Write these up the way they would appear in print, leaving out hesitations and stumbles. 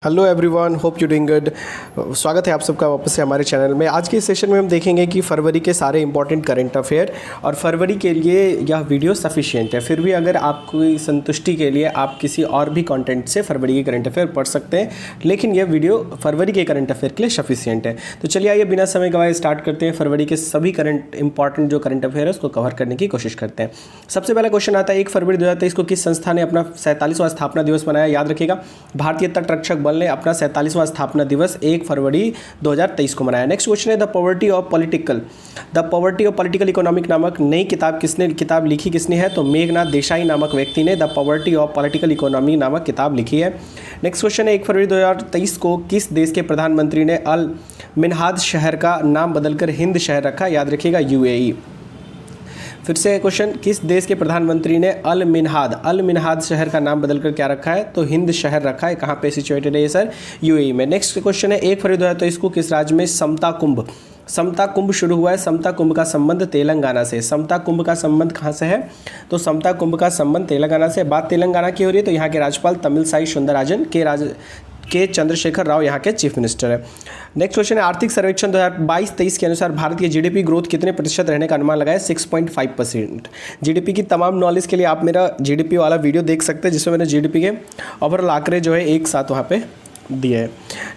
Hello everyone, hope you doing good. स्वागत है आप सबका वापस से हमारे चैनल में। आज के इस सेशन में हम देखेंगे कि फरवरी के सारे इंपॉर्टेंट करंट अफेयर और फरवरी के लिए यह वीडियो सफिशिएंट है। फिर भी अगर आपकी संतुष्टि के लिए आप किसी और भी कंटेंट से फरवरी के करंट अफेयर पढ़ सकते हैं, लेकिन यह वीडियो फरवरी के करंट अफेयर के लिए सफिशिएंट है। तो चलिए आइए बिना समय गवाए स्टार्ट करते हैं। फरवरी के सभी इंपॉर्टेंट जो करंट अफेयर है उसको कवर करने की कोशिश करते हैं। सबसे पहला क्वेश्चन आता है 1 फरवरी 2023 को किस संस्था ने अपना 47वां स्थापना दिवस मनाया? याद रखिएगा, भारतीय तटरक्षक बल ने अपना 47वां स्थापना दिवस 1 फरवरी 2023 को मनाया। नेक्स्ट क्वेश्चन है the poverty of political economic नामक नई किताब लिखी किसने है? तो मेघनाथ देसाई नामक व्यक्ति ने the poverty of political economy नामक किताब लिखी है। नेक्स्ट क्वेश्चन है 1 फरवरी 2023 को किस देश के प्रधानमंत्री ने अल मिन्हाद शहर का नाम बदलकर हिंद शहर रखा? याद रखिएगा, यूएई। फिर से क्वेश्चन, किस देश के प्रधानमंत्री ने अल मिन्हाद शहर का नाम बदलकर क्या रखा है? तो हिंद शहर रखा है। कहाँ पे सिचुएटेड है ये सर? यूएई में। नेक्स्ट क्वेश्चन है 1 फरवरी 2023 को किस राज्य में समता कुंभ शुरू हुआ है? समता कुंभ का संबंध तेलंगाना से। समता कुंभ का संबंध कहाँ से है? तो समता कुंभ का संबंध तेलंगाना से। बात तेलंगाना की हो रही है तो यहाँ के राज्यपाल तमिलसाई सुंदरराजन के चंद्रशेखर राव यहाँ के चीफ मिनिस्टर है। नेक्स्ट क्वेश्चन है आर्थिक सर्वेक्षण 2022-23 के अनुसार भारत की जीडीपी ग्रोथ कितने प्रतिशत रहने का अनुमान लगाया? 6.5%। जीडीपी की तमाम नॉलेज के लिए आप मेरा जीडीपी वाला वीडियो देख सकते हैं, जिसमें मैंने जीडीपी के ओवरऑल आंकड़े जो है एक साथ वहाँ पे दिए है।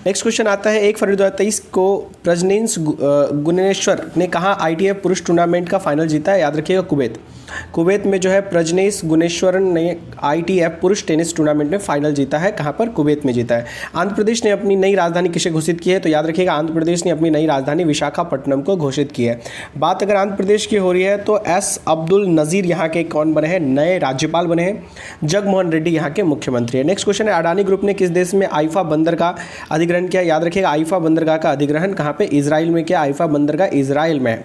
नेक्स्ट क्वेश्चन आता है 1 फरवरी 2023 को प्रजनेश गुनेश्वर ने कहाँ आईटीएफ पुरुष टूर्नामेंट का फाइनल जीता है? याद रखिएगा, कुवैत में जो है प्रजनेश गुनेश्वरन ने आईटीएफ पुरुष टेनिस टूर्नामेंट में फाइनल जीता है। कहाँ पर? कुवैत में जीता है। आंध्र प्रदेश ने अपनी नई राजधानी किसे घोषित की है? तो याद रखिएगा, आंध्र प्रदेश ने अपनी नई राजधानी विशाखापट्टनम को घोषित की है। बात अगर आंध्र प्रदेश की हो रही है तो एस अब्दुल नज़ीर यहाँ के कौन बने हैं? नए राज्यपाल बने हैं। जगमोहन रेड्डी यहाँ के मुख्यमंत्री है। नेक्स्ट क्वेश्चन है अडानी ग्रुप ने किस देश में आईफा बंदर का अधिग्रहण किया? याद रखिएगा, आईफा बंदरगाह का अधिग्रहण कहाँ पे? इजराइल में किया। आईफा बंदरगाह इजराइल में।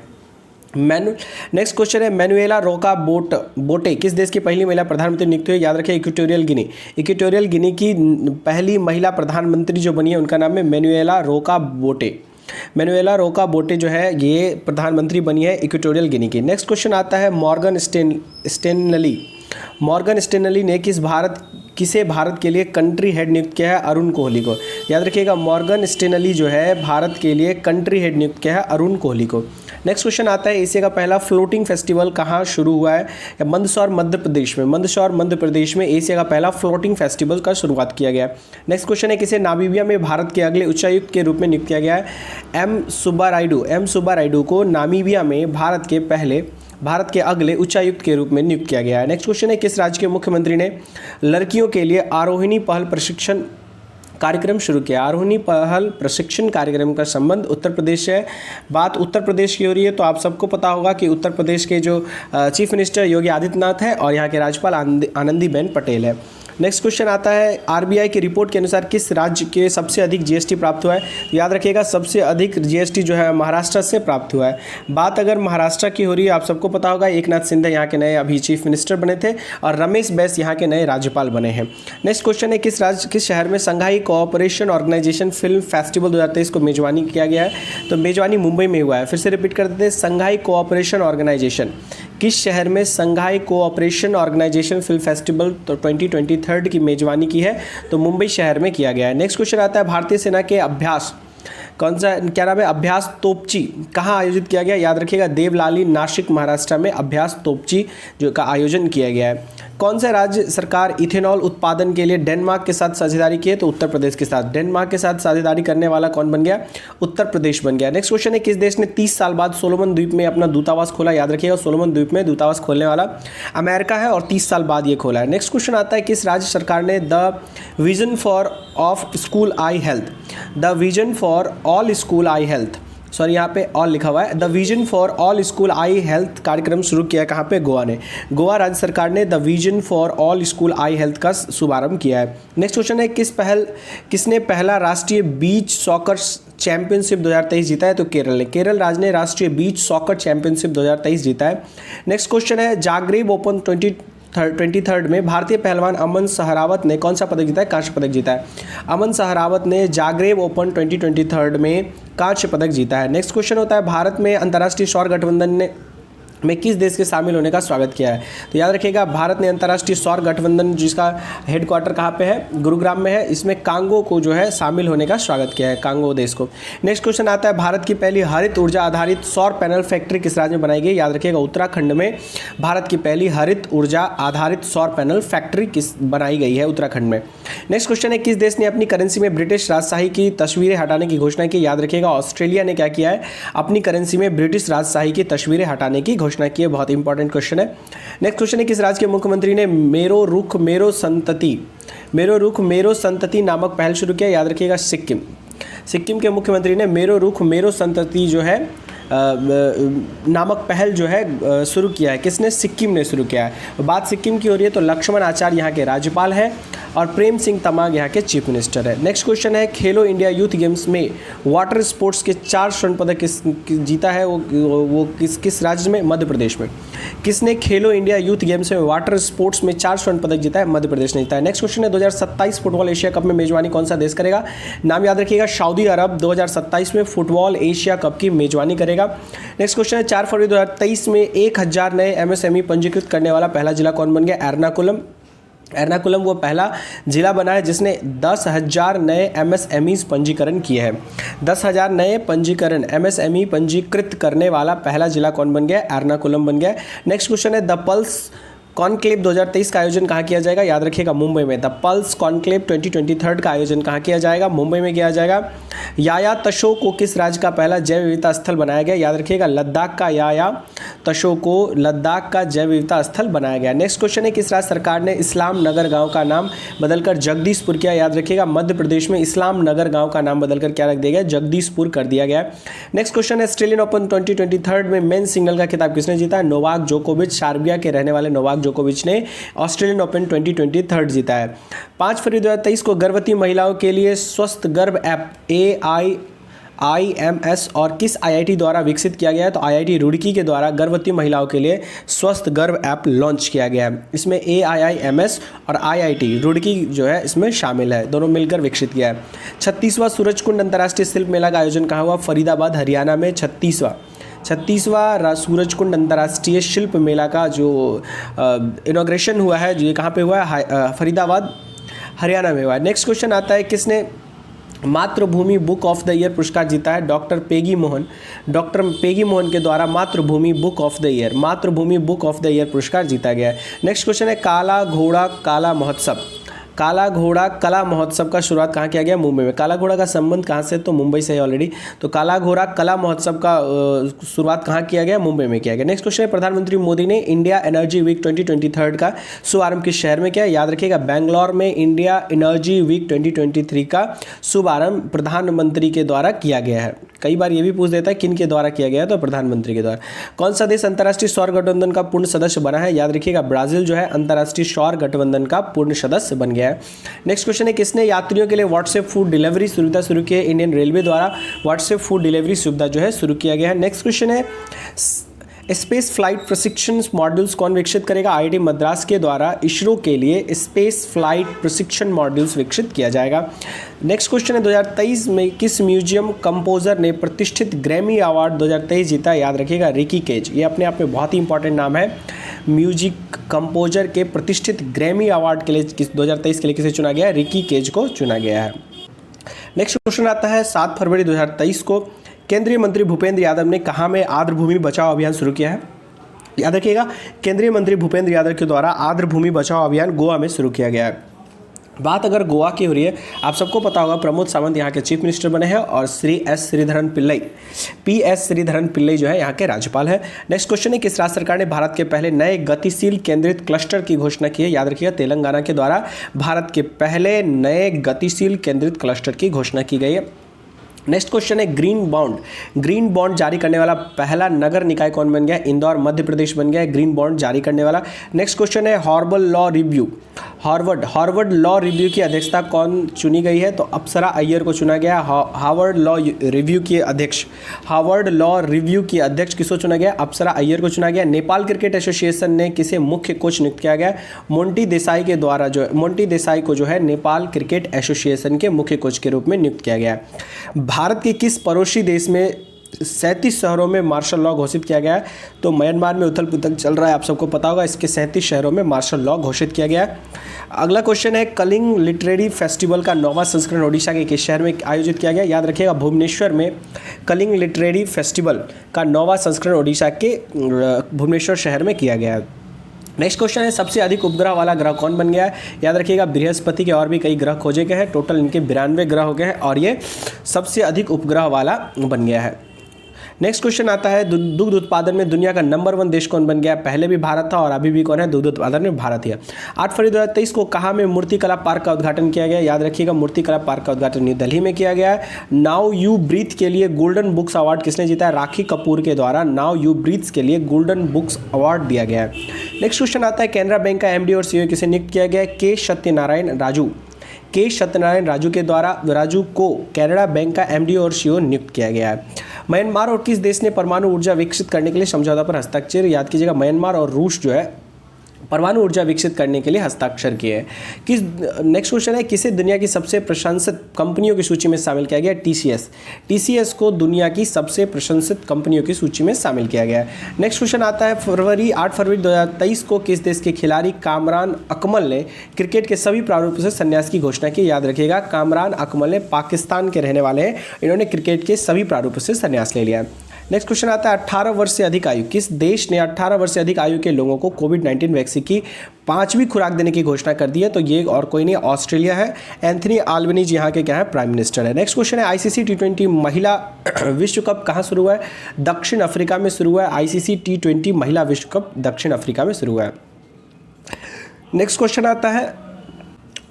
नेक्स्ट क्वेश्चन है मैनुएला रोका बोटे किस देश की पहली महिला प्रधानमंत्री नियुक्त हुई? याद रखिए, इक्वेटोरियल गिनी की पहली महिला प्रधानमंत्री जो बनी है उनका नाम है मैनुएला रोका बोटे जो है ये प्रधानमंत्री बनी है इक्वेटोरियल गिनी की। नेक्स्ट क्वेश्चन आता है मॉर्गन स्टेनली ने किसे भारत के लिए कंट्री हेड नियुक्त किया है? अरुण कोहली को। याद रखिएगा, मॉर्गन स्टेनली जो है भारत के लिए कंट्री हेड नियुक्त किया है अरुण कोहली को। नेक्स्ट क्वेश्चन आता है एशिया का पहला फ्लोटिंग फेस्टिवल कहाँ शुरू हुआ है? मंदसौर मध्य प्रदेश में एशिया का पहला फ्लोटिंग फेस्टिवल का शुरुआत किया गया। नेक्स्ट क्वेश्चन है किसे नामीबिया में भारत के अगले उच्चायुक्त के रूप में नियुक्त किया गया है? एम सुब्बारायडू को नामीबिया में भारत के अगले उच्चायुक्त के रूप में नियुक्त किया गया है। नेक्स्ट क्वेश्चन है किस राज्य के मुख्यमंत्री ने लड़कियों के लिए आरोहिणी पहल प्रशिक्षण कार्यक्रम शुरू किया? आरोहिणी पहल प्रशिक्षण कार्यक्रम का संबंध उत्तर प्रदेश से है। बात उत्तर प्रदेश की हो रही है तो आप सबको पता होगा कि उत्तर प्रदेश के जो चीफ मिनिस्टर योगी आदित्यनाथ है और यहाँ के राज्यपाल आनंदीबेन पटेल है। नेक्स्ट क्वेश्चन आता है आरबीआई की रिपोर्ट के अनुसार किस राज्य के सबसे अधिक जीएसटी प्राप्त हुआ है? याद रखिएगा, सबसे अधिक जीएसटी जो है महाराष्ट्र से प्राप्त हुआ है। बात अगर महाराष्ट्र की हो रही है, आप सबको पता होगा एकनाथ शिंदे यहाँ के नए अभी चीफ मिनिस्टर बने थे और रमेश बैस यहाँ के नए राज्यपाल बने हैं। नेक्स्ट क्वेश्चन है किस शहर में संघाई कोऑपरेशन ऑर्गेनाइजेशन फिल्म फेस्टिवल 2023 को मेजबानी किया गया है? तो मेजबानी मुंबई में हुआ है। फिर से रिपीट कर देते हैं, संघाई कोऑपरेशन ऑर्गेनाइजेशन किस शहर में संघाई कोऑपरेशन ऑर्गेनाइजेशन फिल्म फेस्टिवल तो 2023 की मेजबानी की है? तो मुंबई शहर में किया गया है। नेक्स्ट क्वेश्चन आता है भारतीय सेना के अभ्यास क्या नाम है? अभ्यास तोपची कहाँ आयोजित किया गया? याद रखिएगा, देवलाली नासिक महाराष्ट्र में अभ्यास तोपची जो का आयोजन किया गया है। कौन सा राज्य सरकार इथेनॉल उत्पादन के लिए डेनमार्क के साथ साझेदारी की है? तो उत्तर प्रदेश के साथ। डेनमार्क के साथ साझेदारी करने वाला कौन बन गया? उत्तर प्रदेश बन गया। नेक्स्ट क्वेश्चन है किस देश ने 30 साल बाद सोलोमन द्वीप में अपना दूतावास खोला? याद रखिएगा, सोलोमन द्वीप में दूतावास खोलने वाला अमेरिका है और 30 साल बाद ये खोला है। नेक्स्ट क्वेश्चन आता है किस राज्य सरकार ने the vision for all school I health sorry यहाँ पे ऑल लिखा हुआ है, the vision for all school I health कार्यक्रम शुरू किया है? कहाँ पे? गोवा ने। गोवा राज्य सरकार ने the vision for all school I health का शुभारंभ किया है। नेक्स्ट क्वेश्चन है किसने पहला राष्ट्रीय बीच सॉकर चैंपियनशिप 2023 जीता है? तो केरल ने। केरल राज्य ने राष्ट्रीय बीच सॉकर चैंपियनशिप 2023 जीता है। नेक्स्ट क्वेश्चन है जागरेब ओपन 23 में भारतीय पहलवान अमन सहरावत ने कौन सा पदक जीता है? कांस्य पदक जीता है। अमन सहरावत ने जागरेब ओपन 2023 में कांस्य पदक जीता है। नेक्स्ट क्वेश्चन होता है भारत में अंतर्राष्ट्रीय सौर गठबंधन में किस देश के शामिल होने का स्वागत किया है? तो याद रखिएगा, भारत ने अंतर्राष्ट्रीय सौर गठबंधन, जिसका हेडक्वार्टर कहाँ पे है, गुरुग्राम में है, इसमें कांगो को जो है शामिल होने का स्वागत किया है, कांगो देश को। नेक्स्ट क्वेश्चन आता है, भारत की पहली हरित ऊर्जा आधारित सौर पैनल फैक्ट्री किस राज्य में बनाई गई? याद रखिएगा, उत्तराखंड में भारत की पहली हरित ऊर्जा आधारित सौर पैनल फैक्ट्री किस बनाई गई है? उत्तराखंड में। नेक्स्ट क्वेश्चन है, किस देश ने अपनी करेंसी में ब्रिटिश राजशाही की तस्वीरें हटाने की घोषणा की? याद रखिएगा, ऑस्ट्रेलिया ने क्या किया है, अपनी करेंसी में ब्रिटिश राजशाही की तस्वीरें हटाने की घोषणा की है। बहुत इंपॉर्टेंट क्वेश्चन है। नेक्स्ट क्वेश्चन है, किस राज्य के मुख्यमंत्री ने मेरो रुख मेरो संतति नामक पहल शुरू किया? याद रखिएगा, सिक्किम के मुख्यमंत्री ने मेरो रुख मेरो संतति जो है नामक पहल जो है शुरू किया है। किसने? सिक्किम ने शुरू किया है। बात सिक्किम की हो रही है तो लक्ष्मण आचार्य यहाँ के राज्यपाल हैं और प्रेम सिंह तमांग यहाँ के चीफ मिनिस्टर है। नेक्स्ट क्वेश्चन है, खेलो इंडिया यूथ गेम्स में वाटर स्पोर्ट्स के 4 स्वर्ण पदक जीता है, वो किस राज्य में? मध्य प्रदेश में। किसने खेलो इंडिया यूथ गेम्स में वाटर स्पोर्ट्स में 4 स्वर्ण पदक जीता है? मध्य प्रदेश ने जीता है। नेक्स्ट क्वेश्चन है, 2027 फुटबॉल एशिया कप में मेजबानी कौन सा देश करेगा? नाम याद रखिएगा, सऊदी अरब 2027 में फुटबॉल एशिया कप की मेजबानी करेगा। नेक्स्ट क्वेश्चन है, 4 फरवरी 2023 में 1000 नए एमएसएमई पंजीकृत करने वाला पहला जिला कौन बन गया? एर्नाकुलम वो पहला जिला बना है जिसने 10,000 नए एमएसएमईज पंजीकरण किए हैं। 10,000 नए पंजीकरण एमएसएमई पंजीकृत करने वाला पहला जिला कौन बन गया? एर्नाकुलम बन गया। नेक्स्ट क्वेश्चन है, द पल्स कॉन्क्लेव 2023 का आयोजन कहाँ किया जाएगा? याद रखिएगा, मुंबई में। द पल्स कॉन्क्लेव 2023 का आयोजन कहाँ किया जाएगा? मुंबई में किया जाएगा। याया तशो को किस राज्य का पहला जैव विविधता स्थल बनाया गया? याद रखिएगा, लद्दाख का याया तशो को लद्दाख का जैव विविधता स्थल बनाया गया। नेक्स्ट क्वेश्चन है, किस राज्य सरकार ने इस्लाम नगर गांव का नाम बदलकर जगदीशपुर किया? याद रखिएगा, मध्य प्रदेश में इस्लाम नगर गांव का नाम बदलकर क्या रख दिया गया? जगदीशपुर कर दिया गया। नेक्स्ट क्वेश्चन है, ऑस्ट्रेलियन ओपन 2023 में मेन सिंगल का खिताब किसने जीता? नोवाक जोकोविच। सर्बिया के रहने वाले नोवाक जोकोविच ने ऑस्ट्रेलियन ओपन 2023 जीता है। 5 फरवरी 2023 को गर्भवती महिलाओं के लिए स्वस्थ गर्भ ऐप AIIMS और किस IIT द्वारा विकसित किया गया है? तो IIT रुड़की के द्वारा गर्भवती महिलाओं के लिए स्वस्थ गर्भ ऐप लॉन्च किया गया है। इसमें AIIMS और IIT रुड़की जो है इसमें शामिल है, दोनों मिलकर विकसित किया है। 36वां सूरजकुंड अंतर्राष्ट्रीय शिल्प मेला का आयोजन कहाँ हुआ? फरीदाबाद हरियाणा में। 36वां सूरजकुंड अंतर्राष्ट्रीय शिल्प मेला का जो इनॉग्रेशन हुआ है, ये कहाँ पे हुआ है? फरीदाबाद हरियाणा में हुआ है। नेक्स्ट क्वेश्चन आता है, किसने मातृभूमि बुक ऑफ द ईयर पुरस्कार जीता है? डॉक्टर पेगी मोहन के द्वारा मातृभूमि बुक ऑफ द ईयर पुरस्कार जीता गया है। नेक्स्ट क्वेश्चन है, काला घोड़ा कला महोत्सव का शुरुआत कहाँ किया गया? मुंबई में। काला घोड़ा का संबंध कहाँ से? तो मुंबई से है ऑलरेडी। तो काला घोड़ा कला महोत्सव का शुरुआत कहाँ किया गया? मुंबई में किया गया। नेक्स्ट क्वेश्चन है, प्रधानमंत्री मोदी ने इंडिया एनर्जी वीक 2023 का शुभारंभ किस शहर में किया? याद रखिएगा, बेंगलोर में इंडिया एनर्जी वीक 2023 का शुभारंभ प्रधानमंत्री के द्वारा किया गया है। कई बार ये भी पूछ देता है किन के द्वारा किया गया है, तो प्रधानमंत्री के द्वारा। कौन सा देश अंतर्राष्ट्रीय सौर गठबंधन का पूर्ण सदस्य बना है? याद रखिएगा, ब्राजील जो है अंतर्राष्ट्रीय सौर गठबंधन का पूर्ण सदस्य बन गया है। नेक्स्ट क्वेश्चन है, किसने यात्रियों के लिए व्हाट्सएप फूड डिलीवरी सुविधा शुरू की है? इंडियन रेलवे द्वारा व्हाट्सएप फूड डिलीवरी सुविधा जो है शुरू किया गया है। नेक्स्ट क्वेश्चन है, स्पेस फ्लाइट प्रशिक्षण मॉड्यूल्स कौन विकसित करेगा? IIT मद्रास के द्वारा इसरो के लिए स्पेस फ्लाइट प्रशिक्षण मॉड्यूल्स विकसित किया जाएगा। नेक्स्ट क्वेश्चन है, 2023 में किस म्यूजियम कंपोजर ने प्रतिष्ठित ग्रैमी अवार्ड 2023 जीता? याद रखिएगा, रिकी केज। ये अपने आप में बहुत ही इंपॉर्टेंट नाम है। म्यूजिक कंपोजर के प्रतिष्ठित ग्रैमी अवार्ड के लिए 2023 के लिए किसे चुना गया है? रिकी केज को चुना गया है। नेक्स्ट क्वेश्चन आता है, 7 फरवरी 2023 को केंद्रीय मंत्री भूपेंद्र यादव ने कहाँ में आर्द्र भूमि बचाओ अभियान शुरू किया है? याद रखिएगा, केंद्रीय मंत्री भूपेंद्र यादव के द्वारा आर्द्र भूमि बचाओ अभियान गोवा में शुरू किया गया है। बात अगर गोवा की हो रही है, आप सबको पता होगा प्रमोद सावंत यहाँ के चीफ मिनिस्टर बने हैं और PS श्रीधरन पिल्लई जो है यहाँ के राज्यपाल है। नेक्स्ट क्वेश्चन है, किस राज्य सरकार ने भारत के पहले नए गतिशील केंद्रित क्लस्टर की घोषणा की है? याद रखिएगा, तेलंगाना के द्वारा भारत के पहले नए गतिशील केंद्रित क्लस्टर की घोषणा की गई है। नेक्स्ट क्वेश्चन है, ग्रीन बॉन्ड जारी करने वाला पहला नगर निकाय कौन बन गया? इंदौर मध्य प्रदेश बन गया है ग्रीन बॉन्ड जारी करने वाला। नेक्स्ट क्वेश्चन है, हार्वर्ड लॉ रिव्यू की अध्यक्षता कौन चुनी गई है? तो अप्सरा अय्यर को चुना गया। हार्वर्ड लॉ रिव्यू की अध्यक्ष किसको चुना गया? अप्सरा अय्यर को चुना गया। नेपाल क्रिकेट एसोसिएशन ने किसे मुख्य कोच नियुक्त किया गया? मोंटी देसाई को जो है नेपाल क्रिकेट एसोसिएशन के मुख्य कोच के रूप में नियुक्त किया गया। भारत के किस पड़ोसी देश में 37 शहरों में मार्शल लॉ घोषित किया गया है। तो म्यांमार में उथल पुथल चल रहा है, आप सबको पता होगा, इसके 37 शहरों में मार्शल लॉ घोषित किया गया है। अगला क्वेश्चन है, कलिंग लिटरेरी फेस्टिवल का 9वां संस्करण ओडिशा के किस शहर में आयोजित किया गया? याद रखिएगा, भुवनेश्वर में कलिंग लिटरेरी फेस्टिवल का 9वां संस्करण ओडिशा के भुवनेश्वर शहर में किया गया है। नेक्स्ट क्वेश्चन है, सबसे अधिक उपग्रह वाला ग्रह कौन बन गया है? याद रखिएगा, बृहस्पति के और भी कई ग्रह खोजे गए हैं, टोटल इनके 92 ग्रह हो गए हैं और ये सबसे अधिक उपग्रह वाला बन गया है। नेक्स्ट क्वेश्चन आता है, दुग्ध उत्पादन में दुनिया का नंबर 1 देश कौन बन गया? पहले भी भारत था और अभी भी कौन है? दुग्ध उत्पादन में भारत ही है। 8 फरवरी 2023 को कहाँ में मूर्तिकला पार्क का उद्घाटन किया गया? याद रखिएगा, मूर्तिकला पार्क का उद्घाटन न्यू दिल्ली में किया गया है। नाउ यू ब्रीथ के लिए गोल्डन बुक्स अवार्ड किसने जीता है? राखी कपूर के द्वारा नाउ यू ब्रीथ के लिए गोल्डन बुक्स अवार्ड दिया गया है। नेक्स्ट क्वेश्चन आता है, कैनरा बैंक का एमडी और सीईओ किसे नियुक्त किया गया है? के सत्यनारायण राजू के द्वारा राजू को कैनरा बैंक का एमडी और सीईओ नियुक्त किया गया है। म्यांमार और किस देश ने परमाणु ऊर्जा विकसित करने के लिए समझौता पर हस्ताक्षर? याद कीजिएगा, म्यांमार और रूस जो है परमाणु ऊर्जा विकसित करने के लिए हस्ताक्षर किए हैं। नेक्स्ट क्वेश्चन है, किसे दुनिया की सबसे प्रशंसित कंपनियों की सूची में शामिल किया गया? टीसीएस को दुनिया की सबसे प्रशंसित कंपनियों की सूची में शामिल किया गया है। नेक्स्ट क्वेश्चन आता है, 8 फरवरी 2023 को किस देश के खिलाड़ी कामरान अकमल ने क्रिकेट के सभी प्रारूपों से संन्यास की घोषणा की? याद रखिएगा, कामरान अकमल ने पाकिस्तान के रहने वाले हैं, इन्होंने क्रिकेट के सभी प्रारूपों से संन्यास ले लिया है। नेक्स्ट क्वेश्चन आता है, 18 वर्ष से अधिक आयु, किस देश ने 18 वर्ष से अधिक आयु के लोगों को कोविड-19 वैक्सीन की 5वीं खुराक देने की घोषणा कर दी है? तो ये और कोई नहीं, ऑस्ट्रेलिया है। एंथनी अल्बनीज़ यहाँ के क्या है? प्राइम मिनिस्टर है। नेक्स्ट क्वेश्चन है, आईसीसी T20 महिला विश्व कप कहाँ शुरू हुआ है? दक्षिण अफ्रीका में शुरू हुआ है। आईसीसी T20 महिला विश्व कप दक्षिण अफ्रीका में शुरू हुआ है। नेक्स्ट क्वेश्चन आता है,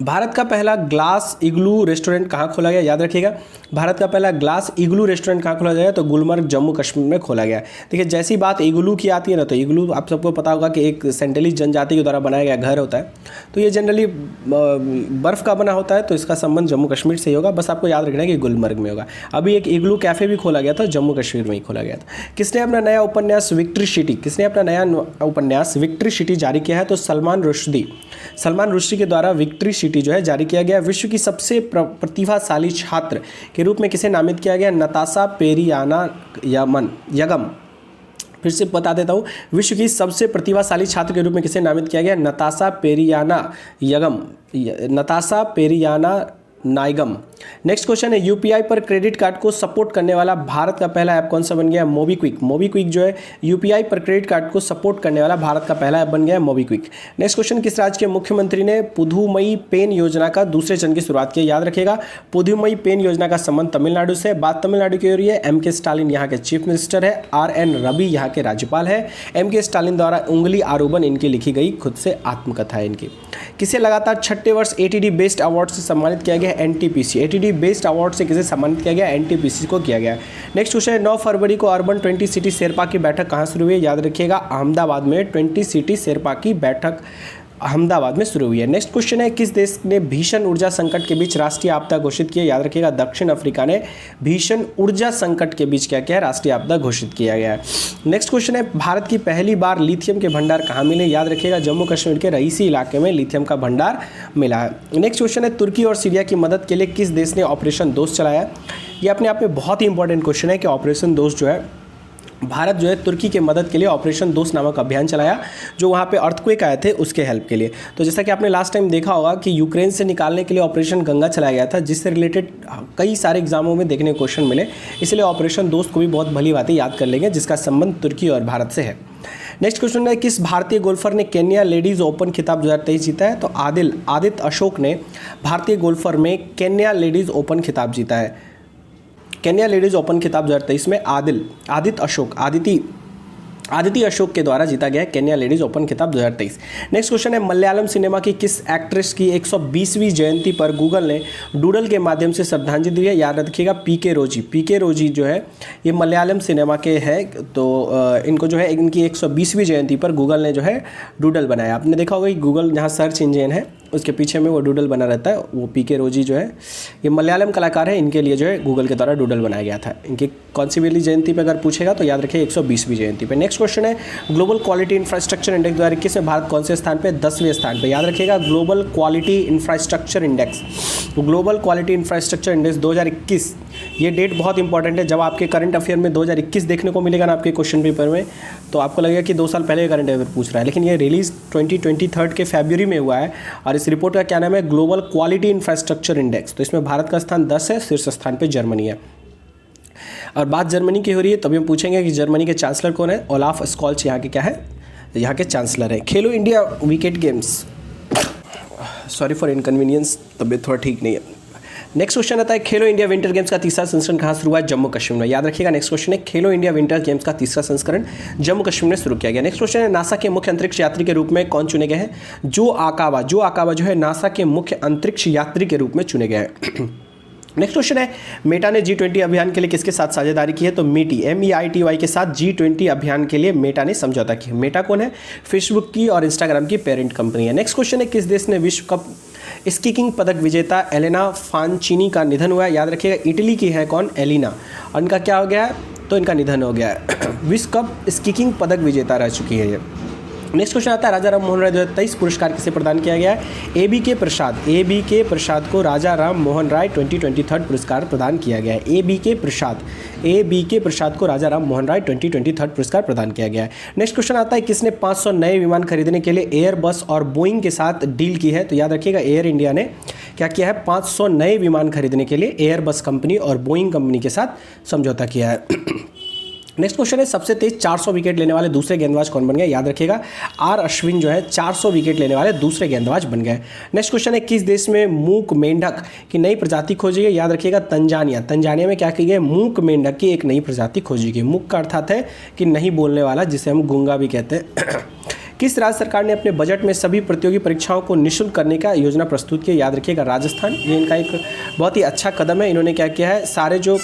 भारत का पहला ग्लास इग्लू रेस्टोरेंट कहाँ खोला गया? याद रखिएगा, भारत का पहला ग्लास इग्लू रेस्टोरेंट कहाँ खोला गया? तो गुलमर्ग जम्मू कश्मीर में खोला गया। देखिए, जैसी बात इग्लू की आती है ना, तो इग्लू आप सबको पता होगा कि एक सेंटलीज जनजाति के द्वारा बनाया गया घर होता है। तो ये जनरली बर्फ़ का बना होता है, तो इसका संबंध जम्मू कश्मीर से ही होगा। बस आपको याद रखना है कि गुलमर्ग में होगा। अभी एक इग्लू कैफ़े भी खोला गया था, जम्मू कश्मीर में ही खोला गया था। किसने अपना नया उपन्यास विक्ट्री सिटी जारी किया है? तो सलमान रुश्दी के द्वारा विक्ट्री सिटी जो है जारी किया गया। विश्व की सबसे प्रतिभाशाली छात्र के रूप में किसे नामित किया गया? नताशा पेरियाना यगम। फिर से बता देता हूँ, विश्व की सबसे प्रतिभाशाली छात्र के रूप में किसे नामित किया गया? नताशा पेरियाना नायगम। नेक्स्ट क्वेश्चन है, यूपीआई पर क्रेडिट कार्ड को सपोर्ट करने वाला भारत का पहला ऐप कौन सा बन गया? मोबीक्विक जो है यूपीआई पर क्रेडिट कार्ड को सपोर्ट करने वाला भारत का पहला ऐप बन गया है मोबीक्विक। नेक्स्ट क्वेश्चन, किस राज्य के मुख्यमंत्री ने पुदुमई पेन योजना का दूसरे चरण की शुरुआत की? याद रखिएगा, पुदुमई पेन योजना का संबंध तमिलनाडु से। बात तमिलनाडु की हो रही है। एम.के. स्टालिन यहाँ के चीफ मिनिस्टर है। R.N. रवि यहाँ के राज्यपाल है। M.के. स्टालिन द्वारा उंगली आरोपण इनकी लिखी गई खुद से आत्मकथा है इनकी। किसे लगातार 6ठे वर्ष ATD बेस्ट अवार्ड से सम्मानित किया गया? NTPC। ATD बेस्ट अवार्ड से किसे सम्मानित किया गया? NTPC को किया गया। नेक्स्ट क्वेश्चन है, 9 फरवरी को अर्बन 20 सिटी शेरपा की बैठक कहाँ शुरू हुई है? याद रखिएगा, अहमदाबाद में 20 सिटी शेरपा की बैठक अहमदाबाद में शुरू हुई है। नेक्स्ट क्वेश्चन है, किस देश ने भीषण ऊर्जा संकट के बीच राष्ट्रीय आपदा घोषित की है? याद रखिएगा, दक्षिण अफ्रीका ने भीषण ऊर्जा संकट के बीच क्या किया है? राष्ट्रीय आपदा घोषित किया गया है। नेक्स्ट क्वेश्चन है, भारत की पहली बार लिथियम के भंडार कहाँ मिले? याद रखिएगा, जम्मू कश्मीर के रईसी इलाके में लिथियम का भंडार मिला है। नेक्स्ट क्वेश्चन है, तुर्की और सीरिया की मदद के लिए किस देश ने ऑपरेशन दोस्त चलाया? ये अपने आप में बहुत ही इंपॉर्टेंट क्वेश्चन है कि ऑपरेशन दोस्त जो है, भारत जो है तुर्की के मदद के लिए ऑपरेशन दोस्त नामक अभियान चलाया, जो वहाँ पे अर्थक्वेक आए थे उसके हेल्प के लिए। तो जैसा कि आपने लास्ट टाइम देखा होगा कि यूक्रेन से निकालने के लिए ऑपरेशन गंगा चलाया गया था, जिससे रिलेटेड कई सारे एग्जामों में देखने को क्वेश्चन मिले, इसलिए ऑपरेशन दोस्त को भी बहुत भली बातें याद कर लेंगे, जिसका संबंध तुर्की और भारत से है। नेक्स्ट क्वेश्चन है, किस भारतीय गोल्फर ने केन्या लेडीज़ ओपन खिताब 2023 जीता है? तो आदित्य अशोक ने भारतीय गोल्फर में केन्या लेडीज़ ओपन खिताब जीता है। केन्या लेडीज़ ओपन खिताब 2023 में आदिति अशोक के द्वारा जीता गया है केन्या लेडीज़ ओपन खिताब 2023। नेक्स्ट क्वेश्चन है, मलयालम सिनेमा की किस एक्ट्रेस की 120वीं जयंती पर गूगल ने डूडल के माध्यम से श्रद्धांजलि दी है? याद रखिएगा, पीके रोजी जो है ये मलयालम सिनेमा के हैं, तो इनको जो है इनकी 120वीं जयंती पर गूगल ने जो है डूडल बनाया। आपने देखा होगा कि गूगल जहाँ सर्च इंजन है उसके पीछे में वो डूडल बना रहता है, वो पीके रोजी जो है ये मलयालम कलाकार है, इनके लिए जो है गूगल के द्वारा डूडल बनाया गया था। इनकी कौन सी वाली जयंती पे अगर पूछेगा तो याद रखिए 120वीं जयंती पे। नेक्स्ट क्वेश्चन है ग्लोबल क्वालिटी इंफ्रास्ट्रक्चर इंडेक्स 2021 में भारत कौन से स्थान पे? 10वें स्थान पे। याद रखिएगा global quality infrastructure index, global quality infrastructure index 2021, ये डेट बहुत इंपॉर्टेंट है। जब आपके करंट अफेयर में 2021 देखने को मिलेगा ना आपके क्वेश्चन पेपर में, तो आपको लगेगा कि 2 साल पहले करंट अफेयर पूछ रहा है, लेकिन ये रिलीज 2023 के फरवरी में हुआ है। और इस रिपोर्ट का क्या नाम है? Global quality infrastructure index. तो इसमें भारत का स्थान 10 है, शीर्ष स्थान पे जर्मनी है। और बात जर्मनी की हो रही है, तभी हम पूछेंगे कि जर्मनी के चांसलर कौन है? ओलाफ स्कॉल्च यहाँ के क्या है? यहाँ के चांसलर है। खेलो India wicket games, sorry for inconvenience, तबीयत थोड़ा ठीक नहीं है। नेक्स्ट क्वेश्चन आता है खेलो इंडिया विंटर गेम्स का तीसरा संस्करण कहाँ शुरू हुआ है? जम्मू कश्मीर में। याद रखिएगा नेक्स्ट क्वेश्चन है खेलो इंडिया विंटर गेम्स का तीसरा संस्करण जम्मू कश्मीर में शुरू किया गया। नेक्स्ट क्वेश्चन है नासा के मुख्य अंतरिक्ष यात्री के रूप में कौन चुने गए हैं? जो आकावा जो है नासा के मुख्य अंतरिक्ष यात्री के रूप में चुने गए हैं। नेक्स्ट क्वेश्चन है मेटा ने G20 अभियान के लिए किसके साथ साझेदारी की है? तो मीटी MEITY के साथ G20 अभियान के लिए मेटा ने समझौता किया। मेटा कौन है? फेसबुक की और इंस्टाग्राम की पेरेंट कंपनी है। नेक्स्ट क्वेश्चन है किस देश ने विश्व कप स्कीइंग पदक विजेता एलेना फानचिनी का निधन हुआ है? याद रखिएगा इटली की है कौन? एलिना, और इनका क्या हो गया है? तो इनका निधन हो गया है। विश्व कप स्कीइंग पदक विजेता रह चुकी है ये। नेक्स्ट क्वेश्चन आता है राजा राम मोहन राय 2023 पुरस्कार किसे प्रदान किया गया है? ABK प्रसाद को राजा राम मोहन राय 2023 पुरस्कार प्रदान किया गया है। ABK प्रसाद को राजा राम मोहन राय 2023 पुरस्कार प्रदान किया गया है। नेक्स्ट क्वेश्चन आता है किसने 500 नए विमान खरीदने के लिए एयरबस और बोइंग के साथ डील की है? तो याद रखिएगा एयर इंडिया ने क्या किया है? 500 नए विमान खरीदने के लिए एयरबस कंपनी और बोइंग कंपनी के साथ समझौता किया है। नेक्स्ट क्वेश्चन है सबसे तेज 400 विकेट लेने वाले दूसरे गेंदबाज कौन बन गए? याद रखिएगा R अश्विन जो है 400 विकेट लेने वाले दूसरे गेंदबाज बन गए। नेक्स्ट क्वेश्चन है किस देश में मूक मेंढक की नई प्रजाति खोजी गई? याद रखिएगा तंजानिया में क्या की गई? मूक मेंढक की एक नई प्रजाति खोजी गई। मूक का अर्थात है कि नहीं बोलने वाला, जिसे हम गूंगा भी कहते हैं। किस राज्य सरकार ने अपने बजट में सभी प्रतियोगी परीक्षाओं को निःशुल्क करने का योजना प्रस्तुत की? याद रखिएगा राजस्थान। ये इनका एक बहुत ही अच्छा कदम है। इन्होंने क्या किया है? सारे जो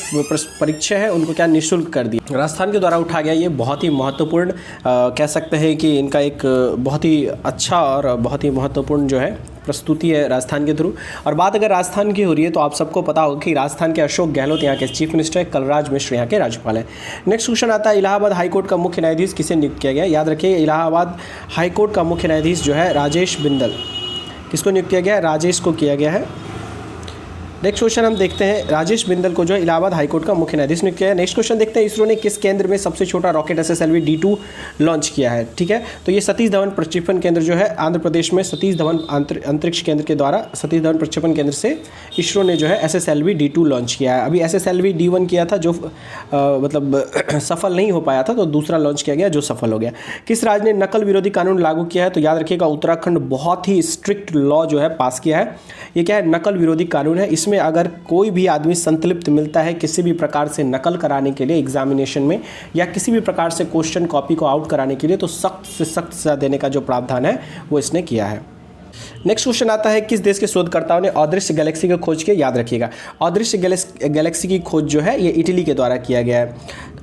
परीक्षा है उनको क्या निःशुल्क कर दिया। राजस्थान के द्वारा उठा गया ये बहुत ही महत्वपूर्ण कह सकते हैं कि इनका एक बहुत ही अच्छा और बहुत ही महत्वपूर्ण जो है प्रस्तुति है राजस्थान के थ्रू। और बात अगर राजस्थान की हो रही है तो आप सबको पता होगा कि राजस्थान के अशोक गहलोत यहाँ के चीफ मिनिस्टर है, कलराज मिश्र यहाँ के राज्यपाल है। नेक्स्ट क्वेश्चन आता है इलाहाबाद हाईकोर्ट का मुख्य न्यायाधीश किसे नियुक्त किया गया? याद रखिए इलाहाबाद हाईकोर्ट का मुख्य न्यायाधीश जो है राजेश बिंदल। किसको नियुक्त किया गया है? राजेश को किया गया है। नेक्स्ट क्वेश्चन हम देखते हैं राजेश बिंदल को जो है इलाहाबाद हाईकोर्ट का मुख्य न्यायाधीश नियुक्त किया है। नेक्स्ट क्वेश्चन देखते हैं इसरो ने किस केंद्र में सबसे छोटा रॉकेट SSLV D2 लॉन्च किया है? ठीक है, तो ये सतीश धवन प्रक्षेपण केंद्र जो है आंध्र प्रदेश में सतीश धवन अंतरिक्ष केंद्र के द्वारा सतीश धवन प्रक्षेपण केंद्र से इसरो ने जो है SSLV D2 लॉन्च किया है। अभी SSLV D1 किया था जो मतलब सफल नहीं हो पाया था, तो दूसरा लॉन्च किया गया जो सफल हो गया। किस राज्य ने नकल विरोधी कानून लागू किया है? तो याद रखिएगा उत्तराखंड बहुत ही स्ट्रिक्ट लॉ जो है पास किया है। ये क्या है? नकल विरोधी कानून है। इसमें अगर कोई भी आदमी संतलिप्त मिलता है किसी भी प्रकार से नकल कराने के लिए एग्जामिनेशन में या किसी भी प्रकार से क्वेश्चन कॉपी को आउट कराने के लिए, तो सख्त से सख्त सजा देने का जो प्रावधान है वो इसने किया है। नेक्स्ट क्वेश्चन आता है किस देश के शोधकर्ताओं ने अदृश्य गैलेक्सी की खोज की? याद रखिएगा अदृश्य गैलेक्सी की खोज जो है ये इटली के द्वारा किया गया है।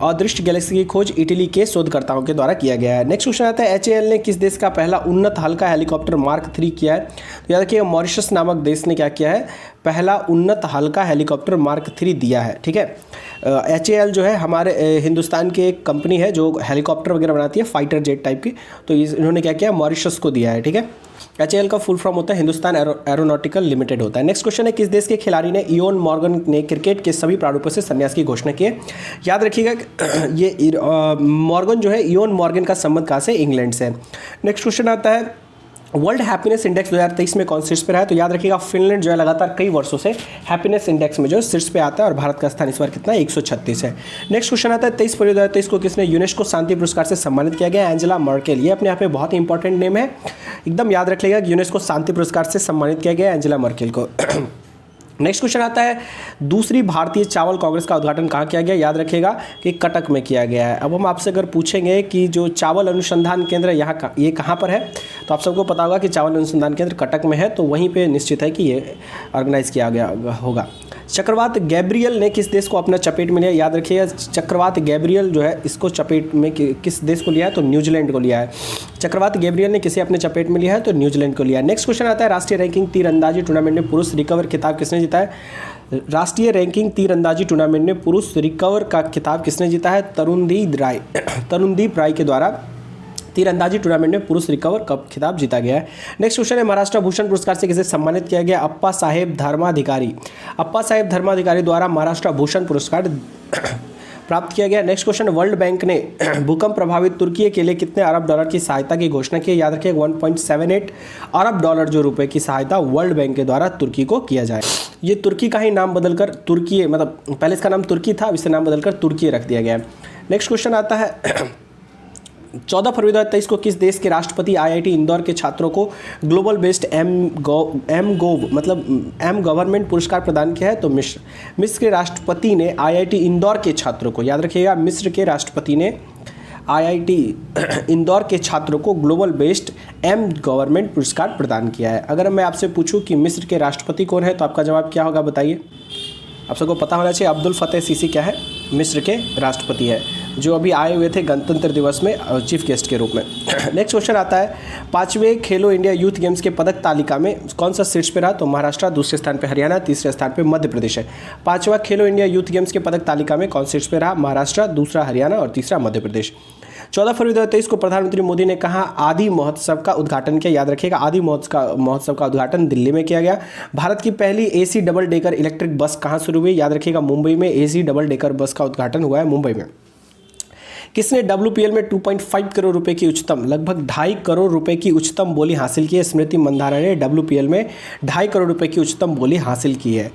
अदृश्य गैलेक्सी की खोज इटली के शोधकर्ताओं के द्वारा किया गया है। नेक्स्ट क्वेश्चन आता है HAL ने किस देश का पहला उन्नत हल्का हेलीकॉप्टर मार्क 3 किया है? तो याद रखिएगा मॉरिशस नामक देश ने क्या किया है? पहला उन्नत हल्का हेलीकॉप्टर मार्क 3 दिया है। ठीक है, HAL जो है हमारे हिंदुस्तान की एक कंपनी है जो हेलीकॉप्टर वगैरह बनाती है, फाइटर जेट टाइप की, तो इन्होंने क्या किया? मॉरिशस को दिया है। ठीक है, HAL का फुल फॉर्म होता है हिंदुस्तान एरोनॉटिकल लिमिटेड होता है। नेक्स्ट क्वेश्चन है किस देश के खिलाड़ी ने इयोन मॉर्गन ने क्रिकेट के सभी प्रारूपों से संन्यास की घोषणा की है? याद रखिएगा ये मॉर्गन जो है इयोन मॉर्गन का संबंध कहाँ से? इंग्लैंड से। नेक्स्ट क्वेश्चन आता है वर्ल्ड हैप्पीनेस इंडेक्स 2023 में कौन शीर्ष पर है? तो याद रखिएगा फिनलैंड जो है लगातार कई वर्षों से हैप्पीनेस इंडेक्स में जो शीर्ष पे आता है और भारत का स्थान इस बार कितना है? 136 है। नेक्स्ट क्वेश्चन आता है 23 फरवरी 2023 को किसने यूनेस्को शांति पुरस्कार से सम्मानित किया गया? Angela Merkel. ये अपने आप में बहुत ही इंपॉर्टेंट नेम है, एकदम याद रखिएगा यूनेस्को शांति पुरस्कार से सम्मानित किया गया एंजेला मर्केल को। नेक्स्ट क्वेश्चन आता है दूसरी भारतीय चावल कांग्रेस का उद्घाटन कहाँ किया गया? याद रखिएगा कि कटक में किया गया है। अब हम आपसे अगर पूछेंगे कि जो चावल अनुसंधान केंद्र ये कहाँ पर है, तो आप सबको पता होगा कि चावल अनुसंधान केंद्र कटक में है, तो वहीं पे निश्चित है कि ये ऑर्गेनाइज किया गया होगा। चक्रवात गैब्रियल ने किस देश को अपना चपेट में लिया? याद रखिएगा, चक्रवात गैब्रियल जो है इसको चपेट में किस देश को लिया है? तो न्यूजीलैंड को लिया है। चक्रवात गैब्रियल ने किसे अपने चपेट में लिया है? तो न्यूजीलैंड को लिया है। नेक्स्ट क्वेश्चन आता है, राष्ट्रीय रैंकिंग तीरंदाजी टूर्नामेंट में पुरुष रिकवर खिताब किसने जीता है? राष्ट्रीय रैंकिंग तीरंदाजी टूर्नामेंट में पुरुष रिकवर का खिताब किसने जीता है? तरुणदीप राय के द्वारा तीरंदाजी टूर्नामेंट में पुरुष रिकवर कप खिताब जीता गया है। नेक्स्ट क्वेश्चन है, महाराष्ट्र भूषण पुरस्कार से किसे सम्मानित किया गया? अप्पा साहेब धर्माधिकारी द्वारा महाराष्ट्र भूषण पुरस्कार प्राप्त किया गया। नेक्स्ट क्वेश्चन, वर्ल्ड बैंक ने भूकंप प्रभावित तुर्की के लिए कितने अरब डॉलर की सहायता की घोषणा की? याद रखिए 1.78 अरब डॉलर जो रुपए की सहायता वर्ल्ड बैंक के द्वारा तुर्की को किया जाए। ये तुर्की का ही नाम बदलकर तुर्की, मतलब पहले इसका नाम तुर्की था, अब इसे नाम बदलकर तुर्की रख दिया गया है। नेक्स्ट क्वेश्चन आता है 14 फरवरी 2023 को किस देश के राष्ट्रपति आईआईटी इंदौर के छात्रों को ग्लोबल बेस्ड एम गवर्नमेंट पुरस्कार प्रदान किया है? तो मिस्र के राष्ट्रपति ने आईआईटी इंदौर के छात्रों को, याद रखिएगा, मिस्र के राष्ट्रपति ने आईआईटी इंदौर के छात्रों को ग्लोबल बेस्ड एम गवर्नमेंट पुरस्कार प्रदान किया है। अगर मैं आपसे पूछूं कि मिस्र के राष्ट्रपति कौन है तो आपका जवाब क्या होगा, बताइए। आप सबको पता होना चाहिए, अब्दुल फतेह सीसी क्या है? मिस्र के राष्ट्रपति है, जो अभी आए हुए थे गणतंत्र दिवस में चीफ गेस्ट के रूप में। नेक्स्ट क्वेश्चन आता है, 5वें खेलो इंडिया यूथ गेम्स के पदक तालिका में कौन सा शीर्ष पे रहा? तो महाराष्ट्र, दूसरे स्थान पे हरियाणा, तीसरे स्थान पे मध्य प्रदेश है। 5वां खेलो इंडिया यूथ गेम्स के पदक तालिका में कौन शीर्ष पे रहा? महाराष्ट्र, दूसरा हरियाणा और तीसरा मध्य प्रदेश। 14 फरवरी 2023 को प्रधानमंत्री मोदी ने कहा आदि महोत्सव का उद्घाटन किया? याद रखिएगा, आदि महोत्सव का उद्घाटन दिल्ली में किया गया। भारत की पहली AC double decker electric bus कहाँ शुरू हुई? याद रखिएगा, मुंबई में एसी डबल डेकर बस का उद्घाटन हुआ है मुंबई में। किसने WPL में 2.5 करोड़ रुपए की उच्चतम, लगभग 2.5 करोड़ रुपए की उच्चतम बोली हासिल की है? स्मृति मंदाना ने WPL में 2.5 करोड़ रुपए की उच्चतम बोली हासिल की है।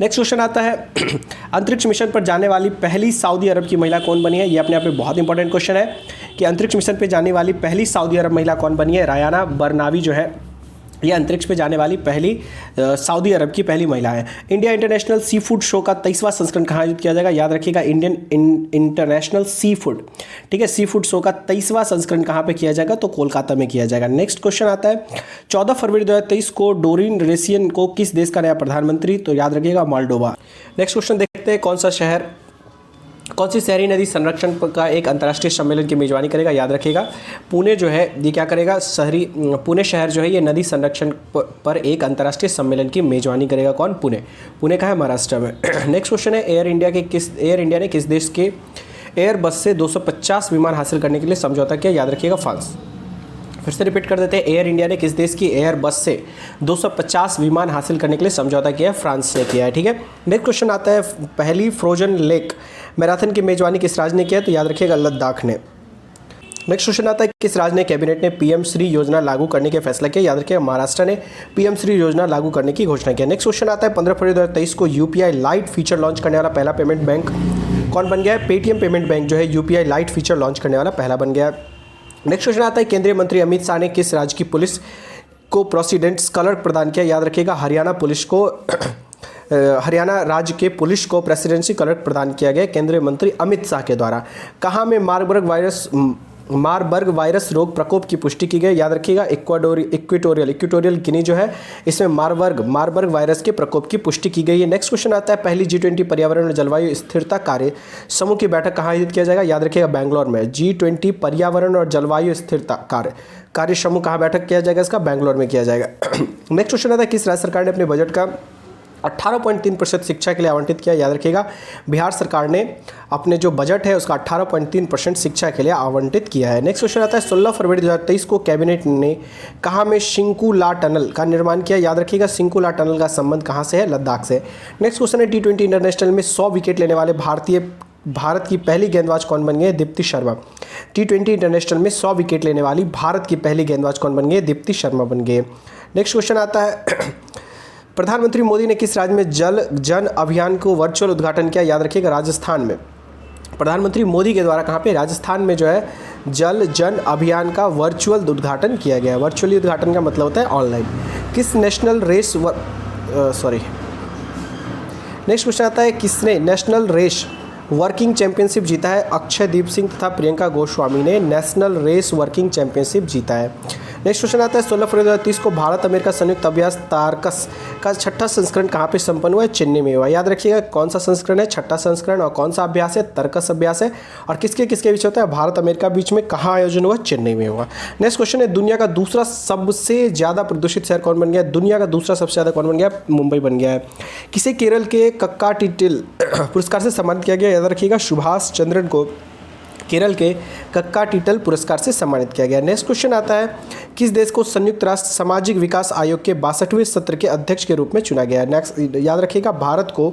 नेक्स्ट क्वेश्चन आता है, अंतरिक्ष मिशन पर जाने वाली पहली सऊदी अरब की महिला कौन बनी है? ये अपने आप में बहुत इंपॉर्टेंट क्वेश्चन है कि अंतरिक्ष मिशन पर जाने वाली पहली सऊदी अरब महिला कौन बनी है? रायाना बरनावी जो है ये अंतरिक्ष पे जाने वाली पहली सऊदी अरब की पहली महिला है। India international sea food show का 23वां संस्करण कहाँ आयोजित किया जाएगा? याद रखिएगा, इंडियन इंटरनेशनल सी फूड, ठीक है, सी फूड शो का 23वां संस्करण कहाँ पे किया जाएगा? तो कोलकाता में किया जाएगा। नेक्स्ट क्वेश्चन आता है, 14 फरवरी 2023 को डोरिन रेसियन को किस देश का नया प्रधानमंत्री? तो याद रखिएगा, मोल्डोवा। नेक्स्ट क्वेश्चन देखते हैं, कौन सी शहरी नदी संरक्षण का एक अंतर्राष्ट्रीय सम्मेलन की मेजबानी करेगा? याद रखिएगा, पुणे जो है ये क्या करेगा? पुणे शहर जो है ये नदी संरक्षण पर एक अंतर्राष्ट्रीय सम्मेलन की मेजबानी करेगा। कौन? पुणे का है महाराष्ट्र में। नेक्स्ट क्वेश्चन है, एयर इंडिया ने किस देश के एयरबस से 250 विमान हासिल करने के लिए समझौता किया? याद रखिएगा, फ्रांस। फिर से रिपीट कर देते हैं, एयर इंडिया ने किस देश की एयरबस से 250 विमान हासिल करने के लिए समझौता किया है? फ्रांस ने किया है, ठीक है। नेक्स्ट क्वेश्चन आता है, पहली फ्रोजन लेक मैराथन की मेजबानी किस राज्य ने किया? तो याद रखिएगा, लद्दाख ने। नेक्स्ट क्वेश्चन आता है, किस राज्य ने कैबिनेट ने PM श्री योजना लागू करने का फैसला किया? याद रखिएगा, महाराष्ट्र ने PM श्री योजना लागू करने की घोषणा की। नेक्स्ट क्वेश्चन आता है, 15 फरवरी 2023 को UPI लाइट फीचर लॉन्च करने वाला पहला पेमेंट बैंक कौन बन गया है? पेटीएम पेमेंट बैंक जो है UPI लाइट फीचर लॉन्च करने वाला पहला बन गया है। नेक्स्ट क्वेश्चन आता है, केंद्रीय मंत्री अमित शाह ने किस राज्य की पुलिस को प्रेसिडेंट्स कलर प्रदान किया? याद रखिएगा, हरियाणा राज्य के पुलिस को प्रेसिडेंसी कलर प्रदान किया गया केंद्रीय मंत्री अमित शाह के द्वारा। कहाँ में मारबर्ग वायरस रोग प्रकोप की पुष्टि की गई? याद रखिएगा, इक्वेटोरियल गिनी जो है इसमें मारबर्ग वायरस के प्रकोप की पुष्टि की गई है। नेक्स्ट क्वेश्चन आता है, पहली G20 पर्यावरण और जलवायु स्थिरता कार्य समूह की बैठक कहाँ आयोजित किया जाएगा? याद रखिएगा, बैंगलोर में। G20 पर्यावरण और जलवायु स्थिरता कार्य समूह कहाँ बैठक किया जाएगा? इसका बैंगलोर में किया जाएगा। नेक्स्ट क्वेश्चन आता है, किस राज्य सरकार ने अपने बजट का 18.3% शिक्षा के लिए आवंटित किया? याद रखिएगा, बिहार सरकार ने अपने जो बजट है उसका 18.3% शिक्षा के लिए आवंटित किया है। नेक्स्ट क्वेश्चन आता है, 16 फरवरी 2023 को कैबिनेट ने कहाँ में शिंकुला टनल का निर्माण किया? याद रखिएगा, शिंकुला टनल का संबंध कहाँ से है? लद्दाख से। नेक्स्ट क्वेश्चन है, T20 इंटरनेशनल में 100 विकेट लेने वाले भारत की पहली गेंदबाज कौन बन गई? दीप्ति शर्मा। T20 इंटरनेशनल में 100 विकेट लेने वाली भारत की पहली गेंदबाज कौन बन गई? दीप्ति शर्मा बन गई। नेक्स्ट क्वेश्चन आता है, प्रधानमंत्री मोदी ने किस राज्य में जल जन अभियान को वर्चुअल उद्घाटन किया? याद रखिएगा, राजस्थान में। प्रधानमंत्री मोदी के द्वारा कहाँ पे? राजस्थान में जो है जल जन अभियान का वर्चुअल उद्घाटन किया गया। वर्चुअली उद्घाटन का मतलब होता है ऑनलाइन। किस नेशनल रेस नेक्स्ट क्वेश्चन आता है, किसने नेशनल रेस वर्किंग चैंपियनशिप जीता है? अक्षयदीप सिंह तथा प्रियंका गोस्वामी ने नेशनल रेस वर्किंग चैंपियनशिप जीता है। नेक्स्ट क्वेश्चन आता है 16 फरवरी 2030 को भारत अमेरिका संयुक्त अभ्यास तारकस का छठा संस्करण कहाँ पे संपन्न हुआ है? चेन्नई में हुआ। याद रखिएगा कौन सा संस्करण है, छठा संस्करण, और कौन सा अभ्यास है? तर्कस अभ्यास है। और किसके किसके बीच होता है? भारत अमेरिका बीच में। कहाँ आयोजन हुआ? चेन्नई में हुआ। नेक्स्ट क्वेश्चन है दुनिया का दूसरा सबसे ज्यादा प्रदूषित शहर कौन बन गया? दुनिया का दूसरा सबसे ज्यादा कौन बन गया? मुंबई बन गया है। किसे केरल के कक्काटिटिल पुरस्कार से सम्मानित किया गया? याद रखिएगा सुभाष चंद्रन को केरल के कक्काटिटल पुरस्कार से सम्मानित किया गया। नेक्स्ट क्वेश्चन आता है किस देश को संयुक्त राष्ट्र सामाजिक विकास आयोग के 62वें सत्र के अध्यक्ष के रूप में चुना गया? नेक्स्ट याद रखिएगा भारत को